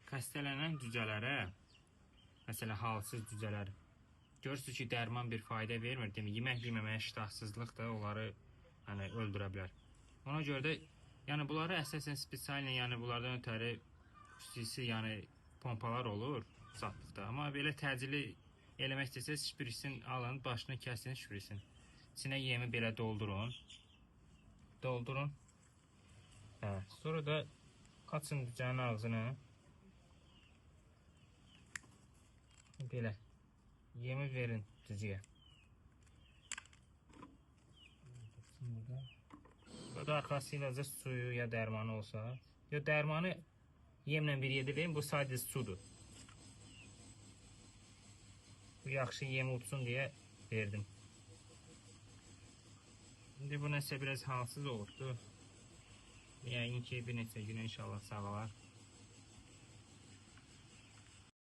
xəstələnən cücələrə, məsələn halsız cücələr, görürsünüz ki, dərman bir fayda vermir, demək, yemək yeməməyə iştahsızlıq da onları öldürə bilər. Ona görə də, yəni bunları əsasən spesialən, yəni bunlardan ötəri xüsusi, yəni pompalar olur satdıqda. Amma belə təcili eləmək istəsəz, şprisin alın, başını kəsin şprisin. İçinə yemi belə doldurun. Sonra da açın cücənin ağzını. Belə yemi verin cücəyə. Burada arxasıyla suyu ya dərmanı olsa. Ya dərmanı yemlə bir yerdə verin, bu sadəcə sudur. Bu yaxşı yem utsun deyə verdim. İndi bu nəsə biraz halsız olubdur. Yəqin ki, bir neçə gün inşallah sağalar.